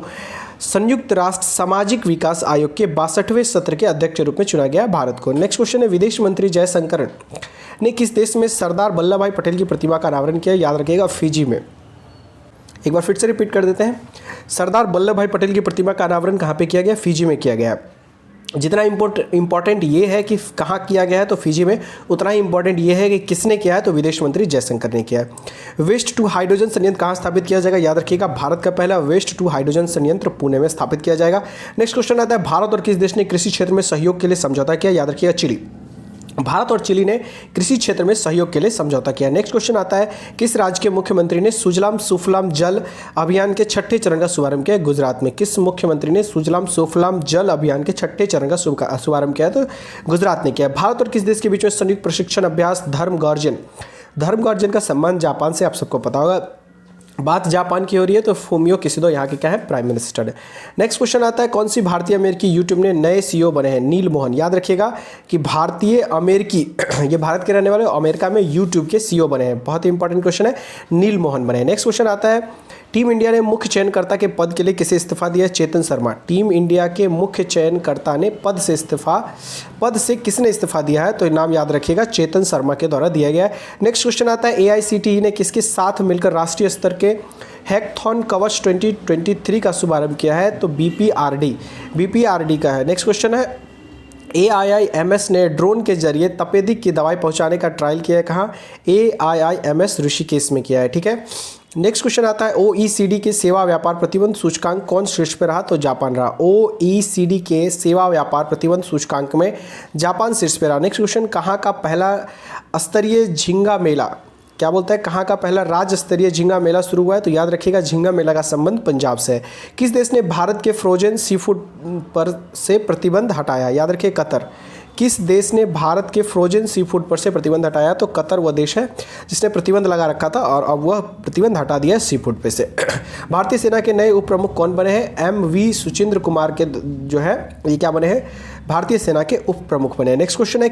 संयुक्त राष्ट्र सामाजिक विकास आयोग के 62वें सत्र के अध्यक्ष के रूप में चुना गया भारत को। नेक्स्ट क्वेश्चन है विदेश मंत्री जयशंकर ने किस देश में सरदार वल्लभ भाई पटेल की प्रतिमा का अनावरण किया? याद रखिएगा फिजी में। एक बार फिर से रिपीट कर देते हैं, सरदार वल्लभ भाई पटेल की प्रतिमा का अनावरण कहाँ पे किया गया? फिजी में किया गया। जितना इम्पोर्टेंट ये है कि कहाँ किया गया है तो फिजी में, उतना ही इम्पोर्टेंट ये है कि किसने किया है तो विदेश मंत्री जयशंकर ने किया है। वेस्ट टू हाइड्रोजन संयंत्र कहाँ स्थापित किया जाएगा? याद रखिएगा भारत का पहला वेस्ट टू हाइड्रोजन संयंत्र पुणे में स्थापित किया जाएगा। नेक्स्ट क्वेश्चन आता है भारत और किस देश ने कृषि क्षेत्र में सहयोग के लिए समझौता किया? याद रखिएगा चिली। भारत और चिली ने कृषि क्षेत्र में सहयोग के लिए समझौता किया। नेक्स्ट क्वेश्चन आता है किस राज्य के मुख्यमंत्री ने सुजलाम सुफलाम जल अभियान के छठे चरण का शुभारंभ किया? गुजरात में। किस मुख्यमंत्री ने सुजलाम सुफलाम जल अभियान के छठे चरण का शुभारंभ किया? तो गुजरात ने किया। भारत और किस देश के बीच में संयुक्त प्रशिक्षण अभ्यास धर्म गर्जन का सम्मान जापान से? आप सबको पता होगा बात जापान की हो रही है तो फूमियो किसिडो यहाँ के क्या है? प्राइम मिनिस्टर है। नेक्स्ट क्वेश्चन आता है कौन सी भारतीय अमेरिकी यूट्यूब ने नए सीईओ बने हैं? नील मोहन। याद रखिएगा कि भारतीय अमेरिकी ये भारत के रहने वाले अमेरिका में यूट्यूब के सीईओ बने हैं। बहुत ही इंपॉर्टेंट क्वेश्चन है, नील मोहन बने हैं। नेक्स्ट क्वेश्चन आता है टीम इंडिया ने मुख्य चयनकर्ता के पद के लिए किसे इस्तीफा दिया? चेतन शर्मा। टीम इंडिया के मुख्य चयनकर्ता ने पद से किसने इस्तीफा दिया है? तो नाम याद रखिएगा चेतन शर्मा के द्वारा दिया गया है। नेक्स्ट क्वेश्चन आता है AICTE ने किसके साथ मिलकर राष्ट्रीय स्तर के हैकथॉन कवच 2023 का शुभारंभ किया है? तो BPRD का है। नेक्स्ट क्वेश्चन है AIIMS ने ड्रोन के जरिए तपेदिक की दवाई पहुंचाने का ट्रायल किया है। कहाँ? AIIMS ऋषिकेश में किया है। ठीक है। नेक्स्ट क्वेश्चन आता है OECD के सेवा व्यापार प्रतिबंध सूचकांक कौन शीर्ष पे रहा? तो जापान रहा। OECD के सेवा व्यापार प्रतिबंध सूचकांक में जापान शीर्ष पे रहा। नेक्स्ट क्वेश्चन कहाँ का पहला स्तरीय झींगा मेला, क्या बोलता है, कहाँ का पहला राज्य स्तरीय झींगा मेला शुरू हुआ है? तो याद रखिएगा झींगा मेला का संबंध पंजाब से है। किस देश ने भारत के फ्रोजन सी फूड पर से प्रतिबंध हटाया? याद रखिए कतर। किस देश ने भारत के फ्रोजन सी फूड पर से प्रतिबंध हटाया? तो कतर वह देश है जिसने प्रतिबंध लगा रखा था और अब वह प्रतिबंध हटा दिया है सी फूड पे से। भारतीय सेना के नए उप प्रमुख कौन बने हैं? MV सुचिंद्र कुमार के जो है ये क्या बने हैं? भारतीय सेना के उप प्रमुख बने हैं। नेक्स्ट क्वेश्चन है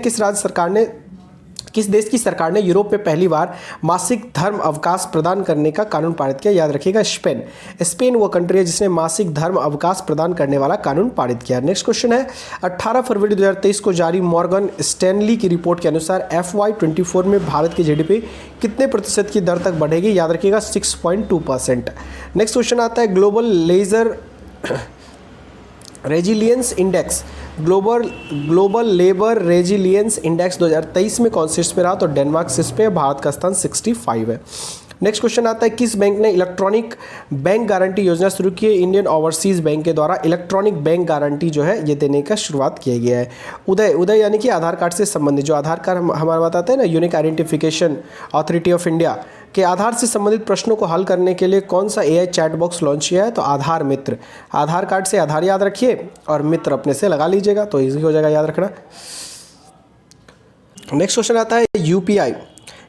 किस देश की सरकार ने यूरोप में पहली बार मासिक धर्म अवकाश प्रदान करने का कानून पारित किया? याद रखिएगा स्पेन वो कंट्री है जिसने मासिक धर्म अवकाश प्रदान करने वाला कानून पारित किया। नेक्स्ट क्वेश्चन है 18 फरवरी 2023 को जारी मॉर्गन स्टैनली की रिपोर्ट के अनुसार FY24 में भारत की GDP कितने प्रतिशत की दर तक बढ़ेगी? याद रखिएगा 6.2%। नेक्स्ट क्वेश्चन आता है ग्लोबल लेबर रेजिलियंस इंडेक्स 2023 में कौन शीर्ष पे रहा? तो डेनमार्क शीर्ष पे, भारत का स्थान 65 है। नेक्स्ट क्वेश्चन आता है किस बैंक ने इलेक्ट्रॉनिक बैंक गारंटी योजना शुरू की है? इंडियन ओवरसीज बैंक के द्वारा इलेक्ट्रॉनिक बैंक गारंटी जो है ये देने का शुरुआत किया गया है। उदय यानी कि आधार कार्ड से संबंधित जो आधार कार्ड हमारा बताते हैं ना, unique identification authority of India के आधार से संबंधित प्रश्नों को हल करने के लिए कौन सा AI चैट बॉक्स लॉन्च किया है? तो आधार मित्र। आधार कार्ड से आधार याद रखिए और मित्र अपने से लगा लीजिएगा तो इजी हो जाएगा याद रखना। नेक्स्ट क्वेश्चन आता है UPI,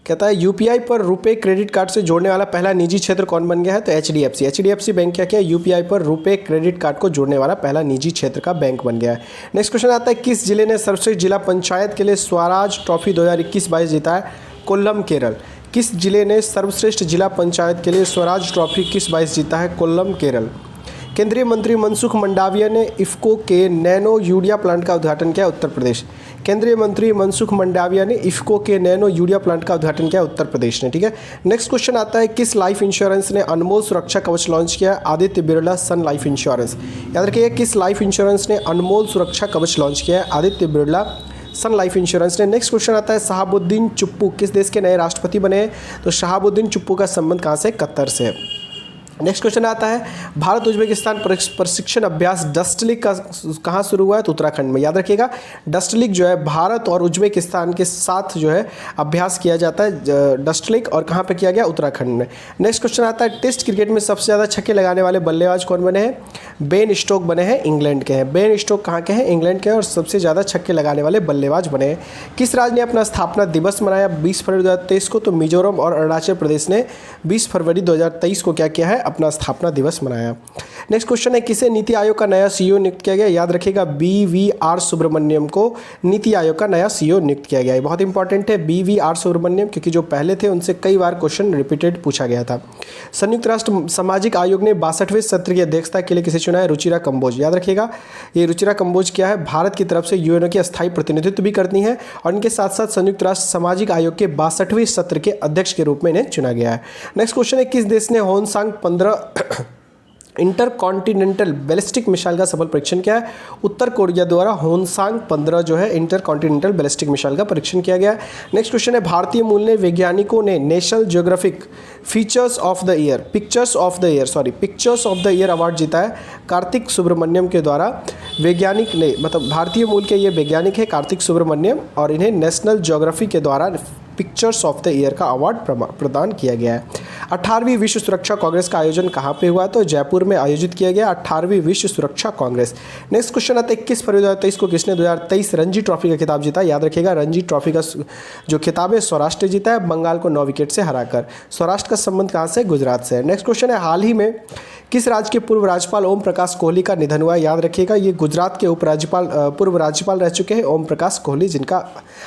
कहता है UPI पर रुपे क्रेडिट कार्ड से जोड़ने वाला पहला निजी क्षेत्र कौन बन गया है? तो HDFC बैंक क्या किया? UPI पर रुपे क्रेडिट कार्ड को जोड़ने वाला पहला निजी क्षेत्र का बैंक बन गया है। नेक्स्ट क्वेश्चन आता है किस जिले ने सर्वश्रेष्ठ जिला पंचायत के लिए स्वराज ट्रॉफी 2021-22 जीता है? कोल्लम केरल। किस जिले ने सर्वश्रेष्ठ जिला पंचायत के लिए स्वराज ट्रॉफी 21-22 जीता है? कोल्लम केरल। केंद्रीय मंत्री मनसुख मंडाविया ने इफ्को के नैनो यूरिया प्लांट का उद्घाटन किया? उत्तर प्रदेश। केंद्रीय मंत्री मनसुख मंडाविया ने इफ्को के नैनो यूरिया प्लांट का उद्घाटन किया? उत्तर प्रदेश ने। ठीक है। नेक्स्ट क्वेश्चन आता है किस लाइफ इंश्योरेंस ने अनमोल सुरक्षा कवच लॉन्च किया? आदित्य बिरला सन लाइफ इंश्योरेंस। याद रखिए किस लाइफ इंश्योरेंस ने अनमोल सुरक्षा कवच लॉन्च किया है? आदित्य बिरला सन लाइफ इंश्योरेंस ने। नेक्स्ट क्वेश्चन आता है शहाबुद्दीन चुप्पू किस देश के नए राष्ट्रपति बने हैं? तो शहाबुद्दीन चुप्पू का संबंध कहाँ से? कतर से। नेक्स्ट क्वेश्चन आता है, भारत उज्बेकिस्तान प्रशिक्षण अभ्यास डस्टलिक का कहाँ शुरू हुआ है? तो उत्तराखंड में। याद रखिएगा, डस्टलिक जो है भारत और उज्बेकिस्तान के साथ जो है अभ्यास किया जाता है डस्टलिक, और कहाँ पे किया गया? उत्तराखंड में। नेक्स्ट क्वेश्चन आता है, टेस्ट क्रिकेट में सबसे ज़्यादा छक्के लगाने वाले बल्लेबाज कौन बने हैं? बेन स्टोक बने हैं, इंग्लैंड के हैं। बेन स्टोक कहाँ के हैं? इंग्लैंड के हैं, और सबसे ज़्यादा छक्के लगाने वाले बल्लेबाज बने हैं। किस राज्य ने अपना स्थापना दिवस मनाया 20 फरवरी 2023 को? तो मिजोरम और अरुणाचल प्रदेश ने 20 फरवरी 2023 को क्या किया है? अपना स्थापना दिवस मनाया। नेक्स्ट क्वेश्चन है, किसे नीति आयोग का नया सीईओ नियुक्त किया गया? याद रखिएगा, BVR सुब्रमण्यम को नीति आयोग का नया सीईओ नियुक्त किया गया है। बहुत इंपॉर्टेंट है BVR सुब्रमण्यम, क्योंकि जो पहले थे उनसे कई बार क्वेश्चन रिपीटेड पूछा गया था। संयुक्त राष्ट्र सामाजिक आयोग ने 62वें सत्र की अध्यक्षता के लिए किसे चुना है? रुचिरा कंबोज। याद रखिएगा, ये रुचिरा कंबोज क्या है? भारत की तरफ से यूएनओ के अस्थायी प्रतिनिधित्व भी करती हैं, और इनके साथ साथ संयुक्त राष्ट्र सामाजिक आयोग के 62वें सत्र के अध्यक्ष के रूप में इन्हें चुना गया है। नेक्स्ट क्वेश्चन है, किस देश ने होनसांग 15 इंटरकॉन्टिनेंटल बैलिस्टिक मिसाइल का सफल परीक्षण किया है? उत्तर कोरिया द्वारा होनसांग 15 जो है इंटरकॉन्टिनेंटल बैलिस्टिक मिसाइल का परीक्षण किया गया है। नेक्स्ट क्वेश्चन है, भारतीय मूल ने वैज्ञानिकों ने national geographic pictures of the year award जीता है कार्तिक सुब्रमण्यम के द्वारा। वैज्ञानिक ने, मतलब भारतीय मूल के ये वैज्ञानिक है कार्तिक सुब्रमण्यम, और इन्हें नेशनल ज्योग्राफी के द्वारा पिक्चर्स ऑफ द ईयर का अवार्ड प्रदान किया गया है। 18वीं विश्व सुरक्षा कांग्रेस का आयोजन कहाँ पे हुआ? तो जयपुर में आयोजित किया गया 18वीं विश्व सुरक्षा कांग्रेस। नेक्स्ट क्वेश्चन आता है, 21 फरवरी 2023 को किसने 2023 रणजी ट्रॉफी का खिताब जीता? याद रखिएगा, रणजी ट्रॉफी का जो खिताब है सौराष्ट्र ने जीता है, बंगाल को 9 विकेट से हराकर। सौराष्ट्र का संबंध कहाँ से? गुजरात से। नेक्स्ट क्वेश्चन है, हाल ही में किस राज्य के पूर्व राज्यपाल ओम प्रकाश कोहली का निधन हुआ? याद रखिएगा, ये गुजरात के पूर्व राज्यपाल रह चुके हैं ओम प्रकाश कोहली, जिनका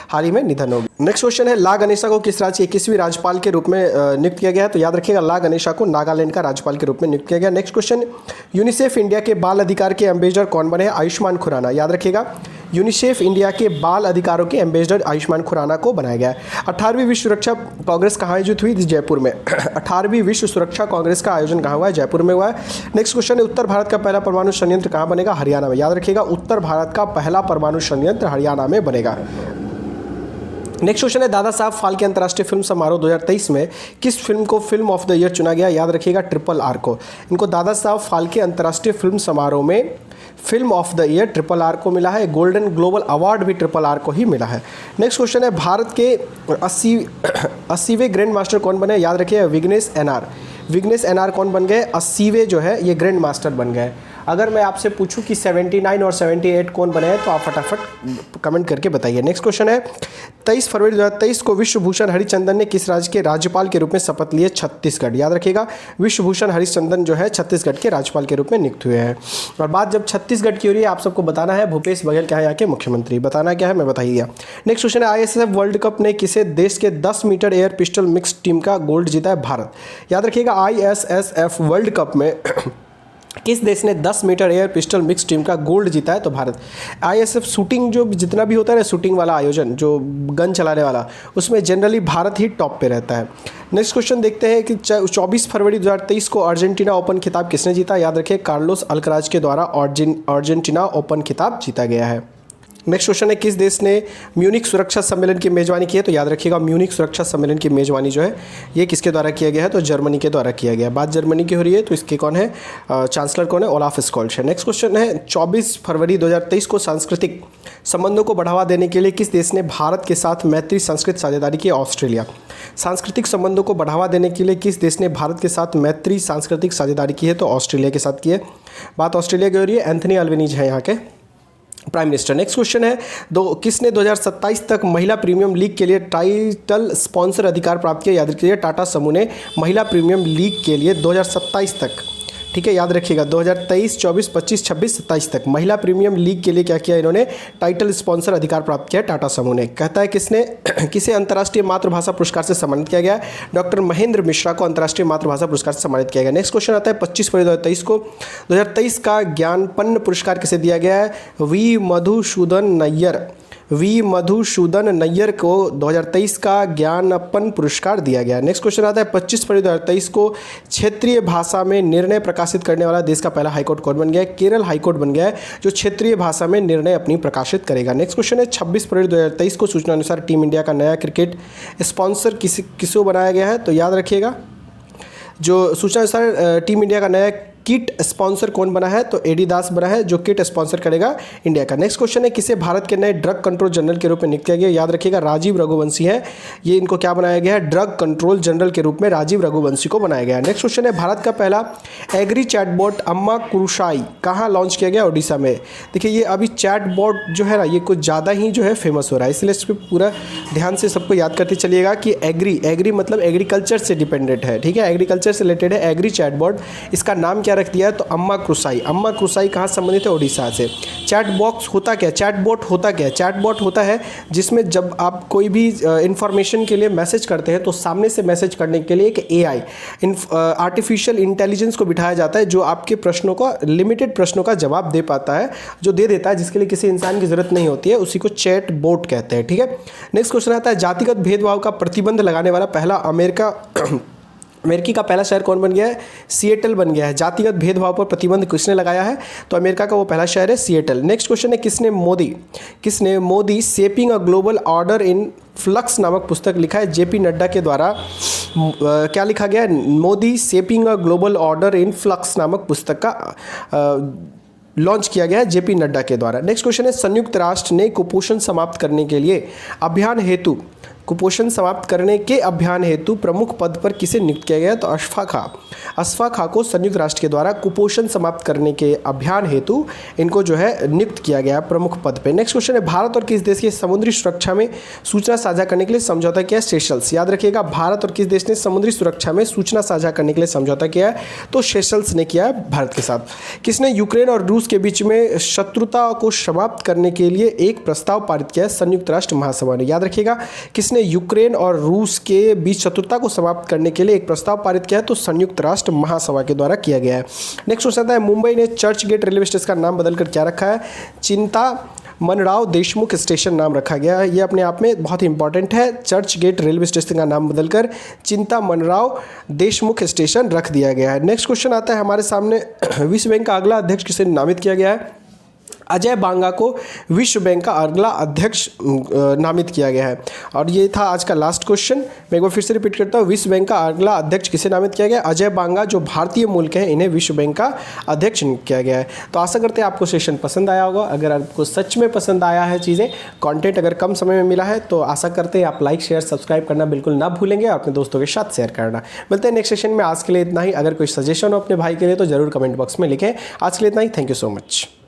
हाल ही में निधन हो गया। नेक्स्ट क्वेश्चन है, ला गणेशा को किस राज्य के 21वीं राज्यपाल के रूप में नियुक्त किया गया है? तो याद रखिएगा, ला गणेशा को नागालैंड का राज्यपाल के रूप में नियुक्त किया गया। नेक्स्ट क्वेश्चन, यूनिसेफ इंडिया के बाल अधिकार के एम्बेसडर कौन बने हैं? आयुष्मान खुराना। याद रखिएगा, यूनिसेफ इंडिया के बाल अधिकारों के एम्बेसडर आयुष्मान खुराना को बनाया गया है। 18वीं विश्व सुरक्षा कांग्रेस कहाँ आयोजित हुई? जयपुर में। 18वीं विश्व सुरक्षा कांग्रेस का आयोजन कहाँ हुआ है? जयपुर में हुआ है। नेक्स्ट क्वेश्चन है, उत्तर भारत का पहला परमाणु संयंत्र कहाँ बनेगा? हरियाणा में। याद रखिएगा, उत्तर भारत का पहला परमाणु संयंत्र हरियाणा में बनेगा। नेक्स्ट क्वेश्चन है, दादा साहब फाल्के अंतर्राष्ट्रीय फिल्म समारोह 2023 में किस फिल्म को फिल्म ऑफ द ईयर चुना गया? याद रखिएगा, RRR को। इनको दादा साहब फाल्के अंतर्राष्ट्रीय फिल्म समारोह में film of the year RRR को मिला है। गोल्डन ग्लोबल अवार्ड भी RRR को ही मिला है। नेक्स्ट क्वेश्चन है, भारत के 80वें ग्रैंड मास्टर कौन बने? याद रखिए, विघ्नेश NR कौन बन गए? 80वें जो है ये ग्रैंड मास्टर बन गए। अगर मैं आपसे पूछूं कि 79 और 78 कौन बने हैं, तो आप फटाफट कमेंट करके बताइए। नेक्स्ट क्वेश्चन है, 23 फरवरी 2023 को विश्वभूषण हरिचंदन ने किस राज्य के राज्यपाल के रूप में शपथ लिए? छत्तीसगढ़। याद रखिएगा, विश्वभूषण हरिचंदन जो है छत्तीसगढ़ के राज्यपाल के रूप में नियुक्त हुए हैं। और बात जब छत्तीसगढ़ की हो रही है, आप सबको बताना है भूपेश बघेल क्या है यहाँ के मुख्यमंत्री। बताना क्या है मैं बताइए। नेक्स्ट क्वेश्चन है, ISSF वर्ल्ड कप ने किसे देश के 10 metre air pistol mix team का गोल्ड जीता है? भारत। याद रखिएगा, ISSF वर्ल्ड कप में किस देश ने 10 metre air pistol mix team का गोल्ड जीता है? तो भारत। ISF शूटिंग जो जितना भी होता है ना, शूटिंग वाला आयोजन जो गन चलाने वाला, उसमें जनरली भारत ही टॉप पे रहता है। नेक्स्ट क्वेश्चन देखते हैं कि 24 फरवरी 2023 को अर्जेंटीना ओपन खिताब किसने जीता? याद रखिए, कार्लोस अल्कराज के द्वारा अर्जेंटीना ओपन खिताब जीता गया है। नेक्स्ट क्वेश्चन है, किस देश ने म्यूनिक सुरक्षा सम्मेलन की मेजबानी की है? तो याद रखिएगा, म्यूनिक सुरक्षा सम्मेलन की मेजबानी जो है ये किसके द्वारा किया गया है? तो जर्मनी के द्वारा किया गया है। बात जर्मनी की हो रही है, तो इसके कौन है चांसलर कौन है? ओलाफ स्कॉल्स है। नेक्स्ट क्वेश्चन है, 24 फरवरी 2023 को सांस्कृतिक संबंधों को बढ़ावा देने के लिए किस देश ने भारत के साथ मैत्री सांस्कृतिक साझेदारी की? ऑस्ट्रेलिया। सांस्कृतिक संबंधों को बढ़ावा देने के लिए किस देश ने भारत के साथ मैत्री सांस्कृतिक साझेदारी की है? तो ऑस्ट्रेलिया के साथ की है। बात ऑस्ट्रेलिया की हो रही है, एंथनी अल्बनीज है यहाँ के प्राइम मिनिस्टर। नेक्स्ट क्वेश्चन है, किसने 2027 तक महिला प्रीमियम लीग के लिए टाइटल स्पॉन्सर अधिकार प्राप्त किया? याद रखिए, टाटा समूह ने महिला प्रीमियम लीग के लिए 2027 तक, ठीक है, याद रखिएगा 2023, 24, 25, 26, 27 तक महिला प्रीमियम लीग के लिए क्या किया इन्होंने? टाइटल स्पॉन्सर अधिकार प्राप्त किया टाटा समूह ने। कहता है किसे अंतर्राष्ट्रीय मातृभाषा पुरस्कार से सम्मानित किया गया? डॉक्टर महेंद्र मिश्रा को अंतर्राष्ट्रीय मातृभाषा पुरस्कार से सम्मानित किया गया। नेक्स्ट क्वेश्चन आता है, 25 फरवरी 2023 को 2023 का ज्ञानपन्न पुरस्कार किसे दिया गया है? वी मधुसूदन नैयर को 2023 का ज्ञानपन्न पुरस्कार दिया गया। नेक्स्ट क्वेश्चन आता है, 25 फरवरी 2023 को क्षेत्रीय भाषा में निर्णय प्रकाशित करने वाला देश का पहला हाईकोर्ट कौन बन गया है? केरल हाईकोर्ट बन गया है, जो क्षेत्रीय भाषा में निर्णय अपनी प्रकाशित करेगा। नेक्स्ट क्वेश्चन है, 26 फरवरी 2023 को सूचना अनुसार टीम इंडिया का नया क्रिकेट स्पॉन्सर किसको बनाया गया है? तो याद रखिएगा, जो सूचना अनुसार टीम इंडिया का नया किट स्पॉन्सर कौन बना है? तो एडिडास बना है जो किट स्पॉन्सर करेगा इंडिया का। नेक्स्ट क्वेश्चन है, किसे भारत के नए ड्रग कंट्रोल जनरल के रूप में नियुक्त किया गया? याद रखिएगा, राजीव रघुवंशी है, ये इनको क्या बनाया गया है? ड्रग कंट्रोल जनरल के रूप में राजीव रघुवंशी को बनाया गया है। नेक्स्ट क्वेश्चन है, भारत का पहला एग्री चैटबॉट अम्मा कुरुशाई कहाँ लॉन्च किया गया? ओडिशा में। देखिए ये अभी चैटबॉट जो है ना, ये कुछ ज़्यादा ही जो है फेमस हो रहा है, इसलिए इस पर पूरा ध्यान से सबको याद करते चलिएगा कि एग्री मतलब एग्रीकल्चर से डिपेंडेंट है, ठीक है, एग्रीकल्चर से रिलेटेड है एग्री चैटबॉट। इसका नाम क्या रख दिया है? तो अम्मा क्रुसाई कहाँ संबंधित है? ओडिशा से। चैट बॉक्स होता क्या? चैटबॉट होता क्या है? चैटबॉट होता है जिसमें जब आप कोई भी इंफॉर्मेशन के लिए मैसेज करते हैं तो सामने से मैसेज करने के लिए एक एआई आर्टिफिशियल इंटेलिजेंस को बिठाया जाता है, जो आपके प्रश्नों का, लिमिटेड प्रश्नों का जवाब दे पाता है, जो दे देता है, जिसके लिए किसी इंसान की जरूरत नहीं होती है, उसी को चैट बोट कहते हैं, ठीक है। नेक्स्ट क्वेश्चन आता है, जातिगत भेदभाव का प्रतिबंध लगाने वाला पहला अमेरिकी का पहला शहर कौन बन गया है? सिएटल बन गया है। जातिगत भेदभाव पर प्रतिबंध किसने लगाया है? तो अमेरिका का वो पहला शहर है सिएटल। नेक्स्ट क्वेश्चन है, किसने Modi shaping a global order in flux नामक पुस्तक लिखा है? जेपी नड्डा के द्वारा क्या लिखा गया है? Modi shaping a global order in flux नामक पुस्तक का लॉन्च किया गया है जेपी नड्डा के द्वारा। नेक्स्ट क्वेश्चन है, संयुक्त राष्ट्र ने कुपोषण समाप्त करने के अभियान हेतु प्रमुख पद पर किसे नियुक्त किया गया? तो अशफाक खां को संयुक्त राष्ट्र के द्वारा कुपोषण समाप्त करने के अभियान हेतु इनको जो है नियुक्त किया गया प्रमुख पद पे। नेक्स्ट क्वेश्चन है, भारत और किस देश के समुद्री सुरक्षा में सूचना साझा करने के लिए समझौता किया है? सेशल्स। याद रखिएगा, भारत और किस देश ने समुद्री सुरक्षा में सूचना साझा करने के लिए समझौता किया है? तो सेशल्स ने किया है भारत के साथ। किसने यूक्रेन और रूस के बीच में शत्रुता को समाप्त करने के लिए एक प्रस्ताव पारित किया है? संयुक्त राष्ट्र महासभा ने। याद रखिएगा, किसने यूक्रेन और रूस के बीच शत्रुता को समाप्त करने के लिए एक प्रस्ताव पारित किया है? तो संयुक्त राष्ट्र महासभा के द्वारा किया गया है। नेक्स्ट क्वेश्चन आता है, मुंबई ने चर्च गेट रेलवे स्टेशन का नाम बदलकर क्या रखा है? चिंतामणराव देशमुख स्टेशन नाम रखा गया है। ये अपने आप में बहुत ही इंपॉर्टेंट है। चर्च गेट रेलवे स्टेशन का नाम बदलकर चिंतामणराव देशमुख स्टेशन रख दिया गया है। नेक्स्ट क्वेश्चन आता है हमारे सामने, विश्व बैंक का अगला अध्यक्ष किसे नामित किया गया है? अजय बांगा को विश्व बैंक का अगला अध्यक्ष नामित किया गया है। और ये था आज का लास्ट क्वेश्चन। मैं एक बार फिर से रिपीट करता हूँ, विश्व बैंक का अगला अध्यक्ष किसे नामित किया गया? अजय बांगा, जो भारतीय मूल के हैं, इन्हें विश्व बैंक का अध्यक्ष नियुक्त किया गया है। तो आशा करते हैं आपको सेशन पसंद आया होगा। अगर आपको सच में पसंद आया है चीज़ें, कंटेंट अगर कम समय में मिला है, तो आशा करते हैं आप लाइक शेयर सब्सक्राइब करना बिल्कुल ना भूलेंगे और अपने दोस्तों के साथ शेयर करना। मिलते हैं नेक्स्ट सेशन में। आज के लिए इतना ही। अगर कोई सजेशन हो अपने भाई के लिए तो जरूर कमेंट बॉक्स में लिखें। आज के लिए इतना ही। Thank you so much.